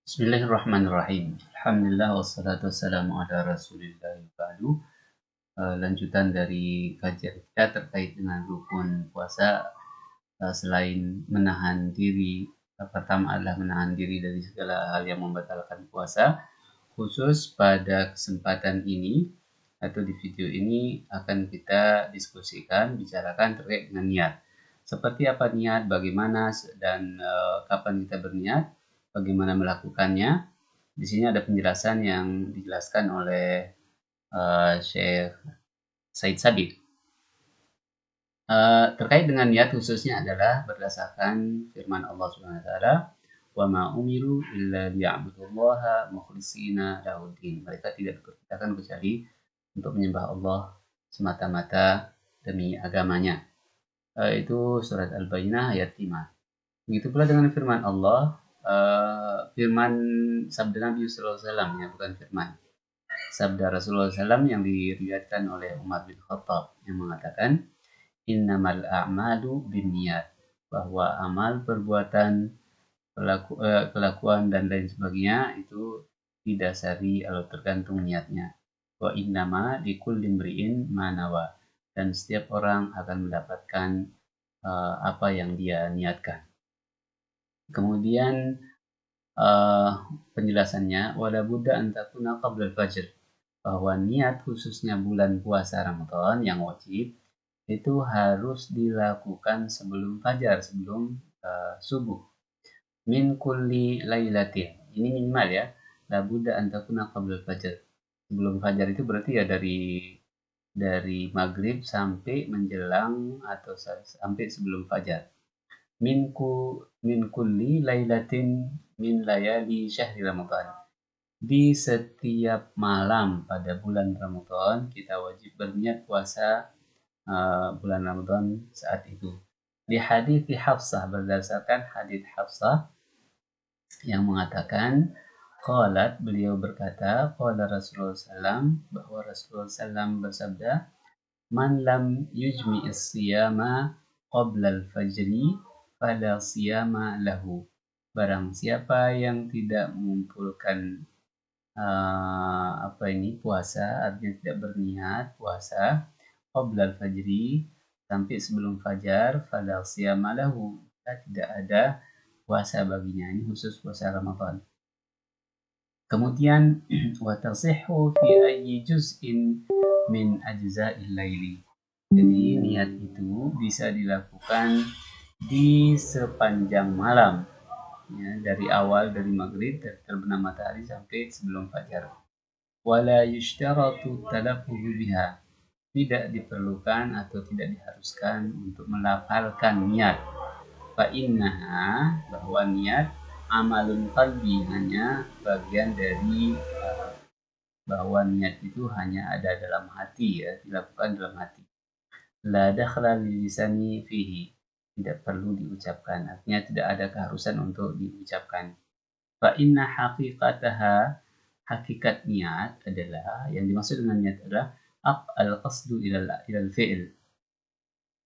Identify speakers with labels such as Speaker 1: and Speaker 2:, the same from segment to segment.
Speaker 1: Bismillahirrahmanirrahim. Alhamdulillah wassalatu wassalamu ala Rasulillah ba'du. Lanjutan dari kajian kita terkait dengan rukun puasa, selain menahan diri, pertama adalah menahan diri dari segala hal yang membatalkan puasa. Khusus pada kesempatan ini atau di video ini akan kita diskusikan, bicarakan terkait dengan niat. Seperti apa niat, bagaimana dan kapan kita berniat, bagaimana melakukannya. Di sini ada penjelasan yang dijelaskan oleh Syekh Said Sabiq. Terkait dengan niat khususnya adalah berdasarkan firman Allah Subhanahu wa taala, "Wa ma umiru illa liya'budullaha mukhlishina lahuddin." Mereka tidak diperintahkan kecuali untuk menyembah Allah semata-mata demi agamanya. Itu surat Al-Bayyinah ayat 5. Begitu pula dengan firman Allah, firman sabda Nabi sallallahu alaihi wasallam, ya, bukan firman. Sabda Rasulullah SAW yang diriwayatkan oleh Umar bin Khattab yang mengatakan, innamal a'malu binniyat, bahwa amal, perbuatan, kelakuan dan lain sebagainya itu didasari atau tergantung niatnya. Wa innama likulli imri'in ma nawa, dan setiap orang akan mendapatkan apa yang dia niatkan. Kemudian penjelasannya, wala budda an takuna qabla al-fajr, bahwa niat khususnya bulan puasa Ramadan yang wajib itu harus dilakukan sebelum fajar, sebelum subuh. Min kulli lailatin, ini minimal ya, la budda an takuna qabla al-fajr. Sebelum fajar itu berarti ya dari maghrib sampai menjelang atau sampai sebelum fajar. Min kulli lailatin min layali syahri Ramadan. Di setiap malam pada bulan Ramadan kita wajib berniat puasa bulan Ramadan saat itu. Di hadis Hafsah, berdasarkan hadis Hafsah yang mengatakan, qalat, beliau berkata, qala Rasulullah SAW, bahwa Rasulullah SAW bersabda, man lam yujmi'is siyama qabla al-fajri fala siyama lahu. Barang siapa yang tidak mengumpulkan puasa, artinya tidak berniat puasa qabla al-fajri, sampai sebelum fajar, fala siyama lahu, tidak ada puasa baginya. Ini khusus puasa Ramadan. Kemudian wa tasihhu fi ayyi juz'in min ajza'il laili. Jadi niat itu bisa dilakukan di sepanjang malam, ya, dari awal, dari maghrib, dari terbenam matahari sampai sebelum fajar. Wala yushtaratu talaffuzu biha, tidak diperlukan atau tidak diharuskan untuk melafalkan niat. Fa innaha, bahwa niat amalun qalbi, hanya bagian dari bahwa niat itu hanya ada dalam hati, ya, dilakukan dalam hati. La dakhla lisani fihi, tidak perlu diucapkan, artinya tidak ada keharusan untuk diucapkan. Fa inna haqiqataha, hakikat niat adalah, yang dimaksud dengan niat adalah al-qasdu ilal fi'il,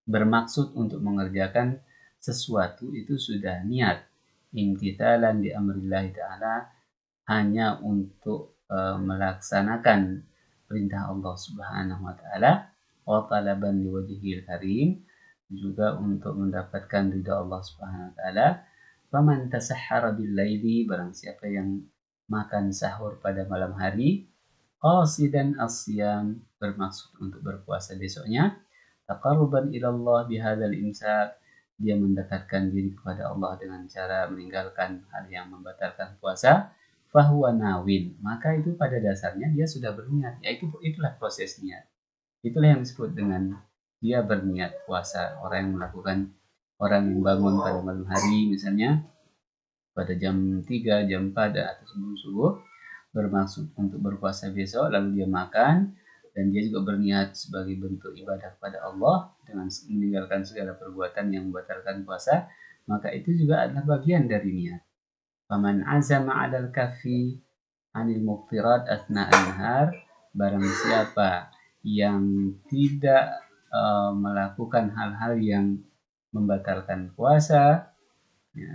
Speaker 1: bermaksud untuk mengerjakan sesuatu itu sudah niat. Imtithalan di amrillahi ta'ala, hanya untuk melaksanakan perintah Allah Subhanahu wa taala, wa talaban liwajhil karim, juga untuk mendapatkan ridha Allah Subhanahu wa taala. Faman tasahhara bil laili, barang siapa yang makan sahur pada malam hari, qasidan as-siyam, bermaksud untuk berpuasa besoknya, taqarruban ila Allah bihadzal imsak, dia mendekatkan diri kepada Allah dengan cara meninggalkan hal yang membatalkan puasa, fahuwa nawin, maka itu pada dasarnya dia sudah berniat. Ya, itulah proses niat. Itulah yang disebut dengan dia berniat puasa. Orang yang bangun pada malam hari misalnya pada jam 3, jam 4 atau sebelum subuh, bermaksud untuk berpuasa besok, lalu dia makan dan dia juga berniat sebagai bentuk ibadah kepada Allah dengan meninggalkan segala perbuatan yang membatalkan puasa, maka itu juga adalah bagian dari niat. Faman azama 'alal kafi 'anil muftirat asna'an nahar, barang siapa yang tidak melakukan hal-hal yang membatalkan puasa, ya,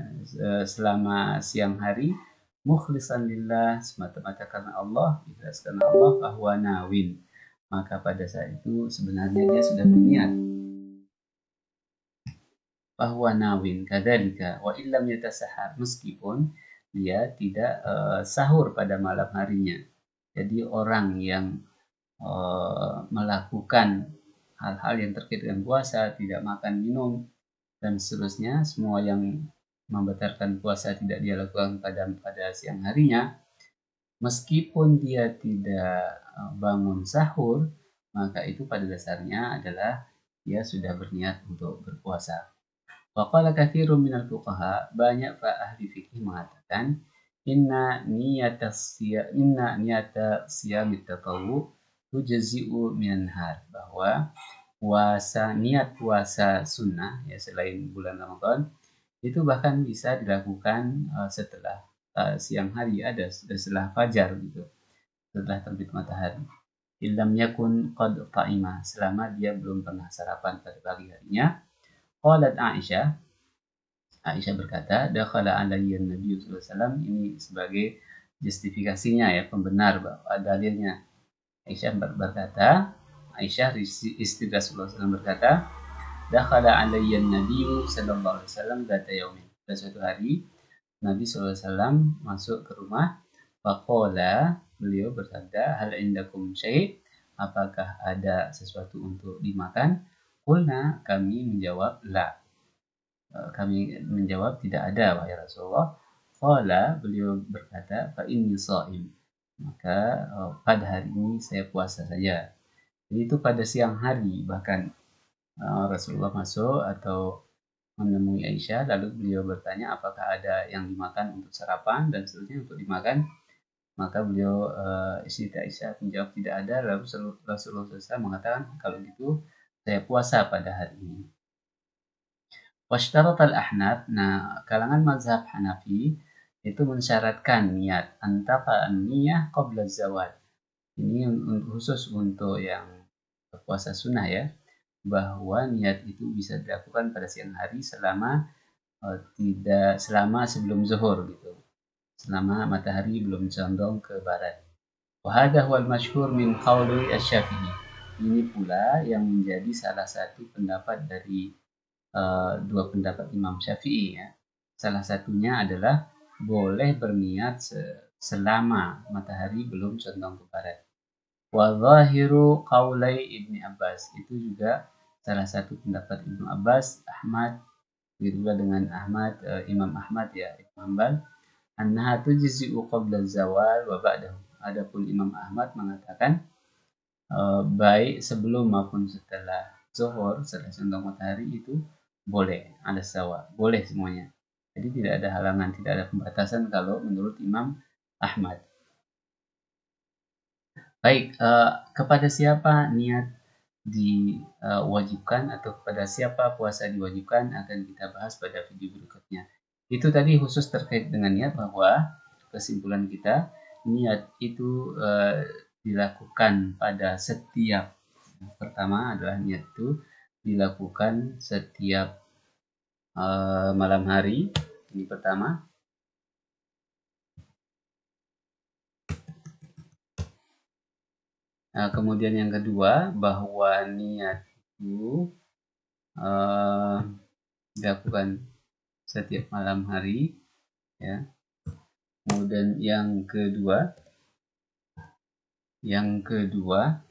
Speaker 1: selama siang hari, mukhlishan lillah, semata-mata karena Allah, ikhlas karena Allah, bahwa nawin, maka pada saat itu sebenarnya dia sudah berniat. Bahwa nawin kadzalika wa illam yatasahhar, meskipun dia tidak sahur pada malam harinya. Jadi orang yang melakukan hal-hal yang terkait dengan puasa, tidak makan minum dan seterusnya, semua yang membatalkan puasa tidak dia lakukan pada siang harinya, meskipun dia tidak bangun sahur, maka itu pada dasarnya adalah dia sudah berniat untuk berpuasa. Waqala katsirun minal fuqaha, banyak ahli fikih mengatakan inna niyata siyamit tatawwu tujzi'u minan nahar, bahwa niat puasa sunnah ya selain bulan Ramadan itu bahkan bisa dilakukan setelah siang hari, ada setelah fajar gitu, setelah terbit matahari. Illam yakun qad ta'ima, selama dia belum pernah sarapan pada pagi harinya. Qalat Aisyah berkata, dakhala alayya Nabi sallallahu alaihi wasallam, ini sebagai justifikasinya ya, pembenar bahwa dalilnya. Aisyah berkata, Aisyah istri Rasulullah SAW berkata, dakhala alayya Nabi sallallahu alaihi wasallam dzata yaumin. Pada suatu hari Nabi SAW masuk ke rumah. Faqala, beliau bersabda, hal indakum syai', apakah ada sesuatu untuk dimakan? Qulna, kami menjawab, la. Kami menjawab, tidak ada wahai Rasulullah. Qala, beliau berkata, fa inni shaim, maka pada hari ini saya puasa saja. Jadi itu pada siang hari, bahkan Rasulullah masuk atau menemui Aisyah, lalu beliau bertanya apakah ada yang dimakan untuk sarapan dan seterusnya untuk dimakan. Maka beliau istri Aisyah menjawab tidak ada. Lalu Rasulullah SAW mengatakan, kalau gitu saya puasa pada hari ini. Washtaratal ahnaf, nah kalangan mazhab Hanafi itu mensyaratkan niat, antara niyah qabla zawal. Ini khusus untuk yang puasa sunnah ya, bahwa niat itu bisa dilakukan pada siang hari selama sebelum zuhur gitu, selama matahari belum condong ke barat. Wa hadha huwal masyhur min qauli asy-Syafi'i. Ini pula yang menjadi salah satu pendapat dari dua pendapat Imam Syafi'i ya. Salah satunya adalah boleh berniat selama matahari belum condong ke barat. Wa zahiru qaulai Ibni Abbas, itu juga salah satu pendapat Ibnu Abbas, Ahmad, juga dengan Imam Ahmad ya, Ibnu Hanbal, annaha tujzi'u qabla zawal wa ba'dahu. Adapun Imam Ahmad mengatakan baik sebelum maupun setelah zuhur, setelah condong matahari itu boleh, ada sawa, boleh semuanya. Jadi tidak ada halangan, tidak ada pembatasan kalau menurut Imam Ahmad. Baik, kepada siapa niat diwajibkan atau kepada siapa puasa diwajibkan akan kita bahas pada video berikutnya. Itu tadi khusus terkait dengan niat, bahwa kesimpulan kita, niat itu dilakukan pada setiap, pertama adalah niat itu dilakukan setiap malam hari, ini pertama. Kemudian yang kedua, bahwa niat itu dilakukan setiap malam hari ya. Kemudian yang kedua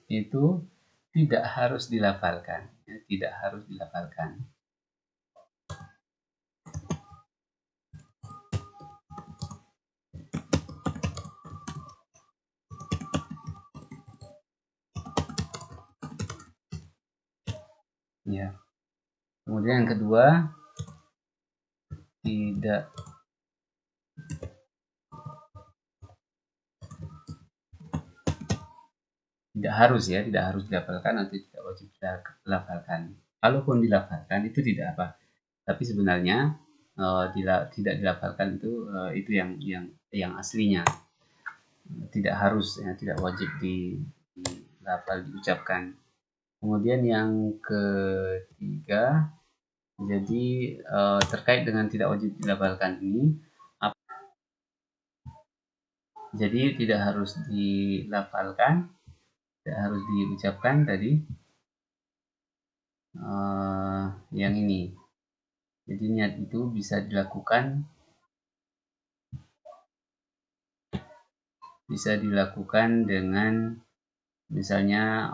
Speaker 1: itu tidak harus dilafalkan ya, tidak harus dilafalkan. Ya. Kemudian yang kedua, tidak harus ya, tidak harus dilafalkan atau tidak wajib dilafalkan. Kalaupun dilafalkan itu tidak apa, tapi sebenarnya tidak dilafalkan itu yang aslinya, tidak harus ya, tidak wajib dilafal, diucapkan. Kemudian yang ketiga, jadi terkait dengan tidak wajib dilafalkan ini, Jadi tidak harus dilafalkan, tidak harus diucapkan tadi yang ini. Jadi niat itu bisa dilakukan dengan misalnya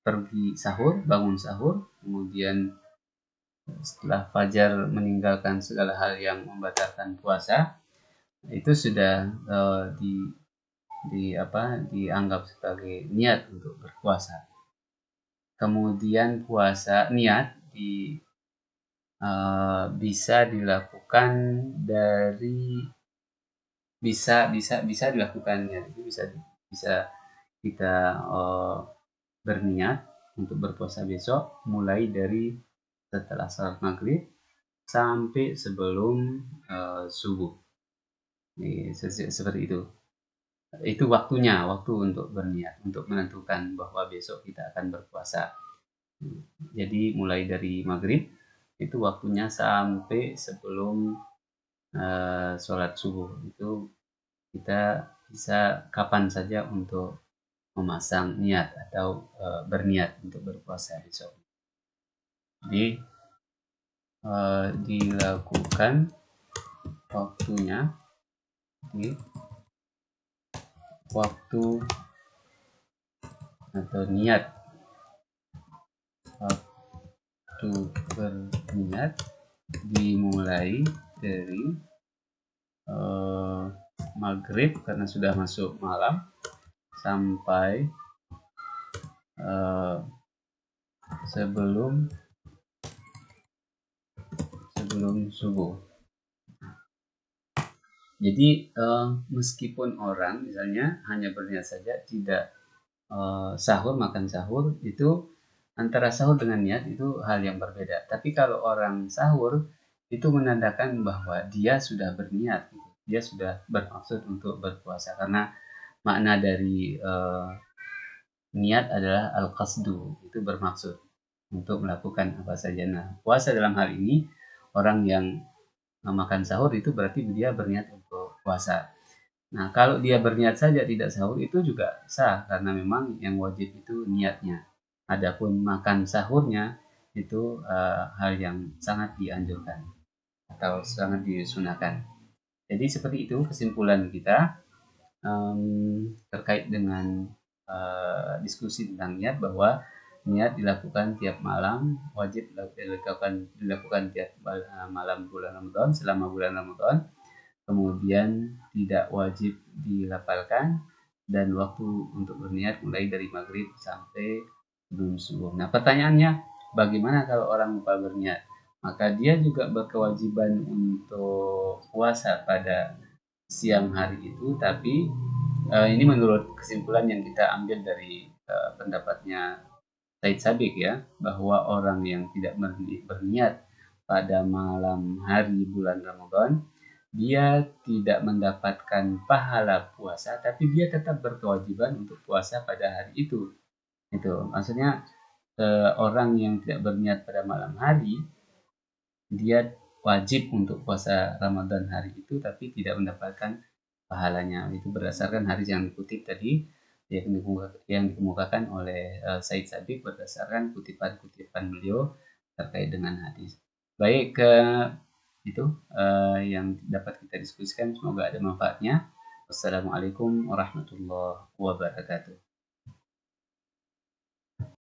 Speaker 1: pergi sahur, bangun sahur, kemudian setelah fajar meninggalkan segala hal yang membatalkan puasa, itu sudah dianggap sebagai niat untuk berpuasa. Kemudian puasa niat bisa dilakukan dari bisa dilakukan niat itu bisa kita berniat untuk berpuasa besok mulai dari setelah salat maghrib sampai sebelum subuh. Seperti itu. Itu waktu untuk berniat, untuk menentukan bahwa besok kita akan berpuasa. Jadi mulai dari maghrib itu waktunya sampai sebelum sholat subuh. Itu kita bisa kapan saja untuk memasang niat atau berniat untuk berpuasa besok. Jadi dilakukan waktunya di waktu atau niat waktu berniat dimulai dari maghrib karena sudah masuk malam sampai sebelum subuh. Jadi meskipun orang misalnya hanya berniat saja tidak sahur, makan sahur, itu antara sahur dengan niat itu hal yang berbeda. Tapi kalau orang sahur itu menandakan bahwa dia sudah berniat, dia sudah bermaksud untuk berpuasa karena makna dari niat adalah al-qasdu, itu bermaksud untuk melakukan apa saja. Nah, puasa dalam hal ini orang yang makan sahur itu berarti dia berniat untuk puasa. Nah, kalau dia berniat saja tidak sahur itu juga sah karena memang yang wajib itu niatnya. Adapun makan sahurnya itu hal yang sangat dianjurkan atau sangat disunahkan. Jadi seperti itu kesimpulan kita terkait dengan diskusi tentang niat, bahwa niat dilakukan tiap malam, wajib dilakukan tiap malam bulan Ramadan, selama bulan Ramadan. Kemudian tidak wajib dilafalkan dan waktu untuk berniat mulai dari maghrib sampai sebelum subuh. Nah, pertanyaannya, bagaimana kalau orang lupa berniat? Maka dia juga berkewajiban untuk puasa pada siang hari itu, tapi ini menurut kesimpulan yang kita ambil dari pendapatnya Said Sabiq ya, bahwa orang yang tidak berniat pada malam hari bulan Ramadan, dia tidak mendapatkan pahala puasa, tapi dia tetap berkewajiban untuk puasa pada hari itu. Itu maksudnya orang yang tidak berniat pada malam hari, dia wajib untuk puasa Ramadan hari itu, tapi tidak mendapatkan pahalanya. Itu berdasarkan hadis yang dikutip tadi, yang dikemukakan oleh Said Sabiq berdasarkan kutipan-kutipan beliau terkait dengan hadis. Baik, itu yang dapat kita diskusikan. Semoga ada manfaatnya. Wassalamualaikum warahmatullahi wabarakatuh.